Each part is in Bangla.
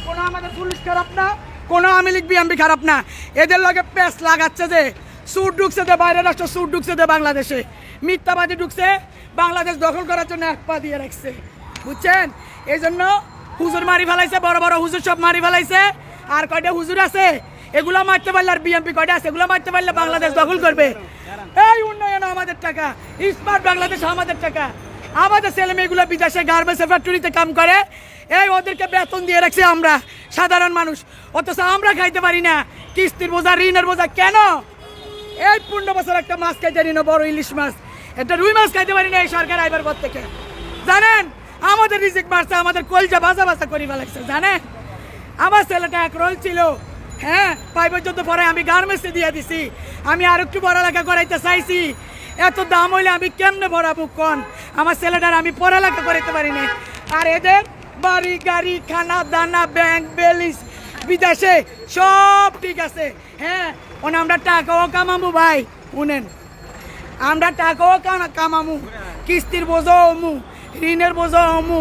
কোনো আমাদের পুলিশ খারাপ না, কোনো আওয়ামী লীগ বিএনপি খারাপ না। এদের লগে পেস লাগাচ্ছে যে সুট ঢুকছে যে বাইরের রাষ্ট্র, সুট ঢুকছে যে বাংলাদেশে, মিথ্যাবাদী ঢুকছে, বাংলাদেশ দখল করার জন্য এক পা দিয়ে রাখছে, বুঝছেন? এই জন্য হুজুর মারি ফেলাইছে, বড় বড় হুজুর সব মারি ফেলাইছে। আর কয়টা হুজুর আছে এগুলো মারতে পারলে, আর বিএনপি কয়টা আছে এগুলো মারতে পারলে বাংলাদেশ দখল করবে। এই উন্নয়ন আমাদের টাকা, স্মার্ট বাংলাদেশ আমাদের টাকা। আমাদের ছেলে মেয়েগুলো বিদেশে গার্মেন্টস ফ্যাক্টরিতে কাম করে, এই ওদেরকে বেতন দিয়ে রাখছি আমরা সাধারণ মানুষ, অথচ আমরা খাইতে পারি না। কিস্তির বোঝা, ঋণের বোঝা কেন? এই 15 বছর একটা মাছ খাইতে পারি না, বড় ইলিশ মাছ, একটা রুই মাছ খাইতে পারি না এই সরকার আইবার পর থেকে। জানেন আমাদের রিজিক মারছে, আমাদের কলজা বাজা বাজা করে ফেলাইছে। জানেন আমার ছেলেটা এক রোল ছিল, হ্যাঁ 5 পর্যন্ত পরে আমি গার্মেন্টসে দিয়ে দিছি। আমি আর একটু পড়ালেখা করাইতে চাইছি, এত দাম হইলে আমি কেমনে পড়াবো কোন? আমার ছেলেটার আমি পড়ালেখা করাইতে পারি না। আর এদের বাড়ি গাড়ি, খানা দানা, ব্যাংক ব্যালেন্স বিদেশে সব ঠিক আছে। হ্যাঁ আমরা টাকাও কামামু ভাই, শুনেন আমরা টাকাও কামামু, কিস্তির বোঝাও অমু, ঋণের বোঝাও অমু,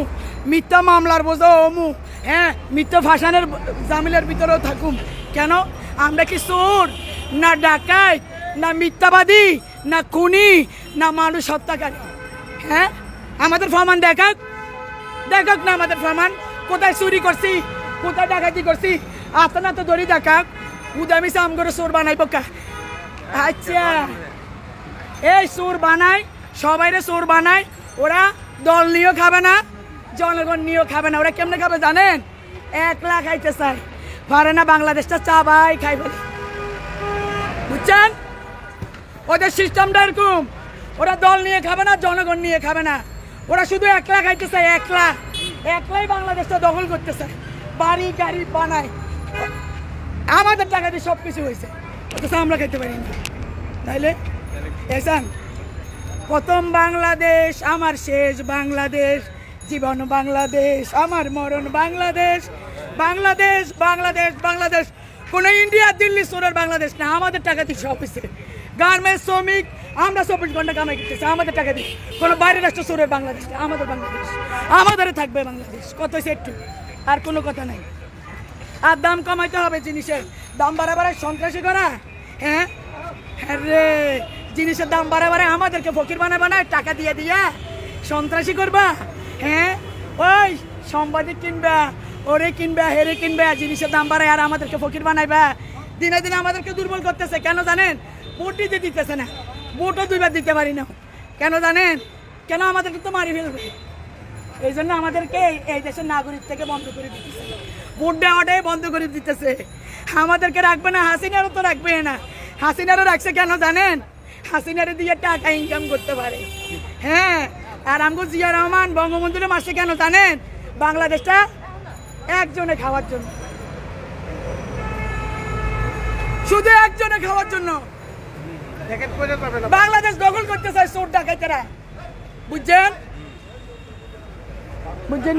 মিথ্যা মামলার বোঝাও অমু, হ্যাঁ মিথ্যা ফাঁসানের জামিলের ভিতরেও থাকুম। কেন? আমরা কি চোর না ডাকাত না মিথ্যাবাদী না খুনি না মানুষ হত্যাকারী? হ্যাঁ আমাদের প্রমাণ দেখাক, দেখাক না আমাদের প্রমাণ, কোথায় চুরি করছি, কোথায় ডাকাতি করছি, আপনার তো ধরি দেখাক। উদামি সাম করে চোর বানাই বোকা। আচ্ছা এই চোর বানায়, সবাইরে চোর বানায়, ওরা দল নিয়েও খাবে না, জনগণ নিয়েও খাবে না। ওরা কেমনে খাবে জানেন? 1 লাখ খাইতে চায়, পারে না, বাংলাদেশটা চা ভাই খাই বলে, বুঝছেন? ওদের সিস্টেমটা এরকম, ওরা দল নিয়ে খাবে না, জনগণ নিয়ে খাবে না, ওরা শুধু 1 লাখ খাইতে চায়, 1 লাখ, 1 লাখ বাংলাদেশটা দখল করতে চায়, বাড়ি গাড়ি বানায়, আমাদের টাকা দিয়ে সব কিছু হয়েছে, অথচ আমরা খাইতে পারি না। তাইলে এসান প্রথম বাংলাদেশ আমার শেষ বাংলাদেশ, জীবন বাংলাদেশ আমার মরণ বাংলাদেশ, বাংলাদেশ বাংলাদেশ বাংলাদেশ। কোনো ইন্ডিয়া দিল্লি সোনার বাংলাদেশ না, আমাদের টাকা দিয়ে সব হয়েছে। গার্মেন্টস শ্রমিক আমরা 24 ঘন্টা কামাই করতেছি আমাদের টাকা দিয়ে। কোনো বাইরের রাষ্ট্র সোনার বাংলাদেশ না, আমাদের বাংলাদেশ, আমাদের থাকবে বাংলাদেশ। কত হয়েছে একটু, আর কোনো কথা নাই। আর দাম কমাইতে হবে, জিনিসের দাম বাড়াবাড়ায় সন্ত্রাসী করা, হ্যাঁ হ্যাঁ রে, জিনিসের দাম বাড়াবাড়ে আমাদেরকে ফকির বানায় টাকা দিয়ে দিয়া সন্ত্রাসী করবা। হ্যাঁ ওই সাংবাদিক কিনবা, ওরে কিনবা, হেরে কিনবা, জিনিসের দাম বাড়ায় আর আমাদেরকে ফকির বানাইবা। দিনে দিনে আমাদেরকে দুর্বল করতেছে। কেন জানেন? ভোট দিতে দিতেছে না, ভোটও 2 বার দিতে পারি না। কেন জানেন? কেন? আমাদেরকে তো মারি ফেলবে। এই জন্য আমাদেরকে এই দেশের নাগরিক থেকে বন্ধ করে দিতেছে, ভোট দেওয়াটাই বন্ধ করে দিতেছে। আমাদেরকে রাখবে না, হাসিনারও তো রাখবে না। হাসিনারও রাখছে কেন জানেন? হাসিনারে দিয়ে টাকা ইনকাম করতে পারে। হ্যাঁ আর আমগো জিয়া রহমান বঙ্গবন্ধুরে মাসে কেন জানেন? বাংলাদেশটা একজনে খাওয়ার জন্য, শুধু একজনে খাওয়ার জন্য। বাংলাদেশ দখল করতে চায় চোর ডাকাতেরা, বুঝছেন? বুঝছেন?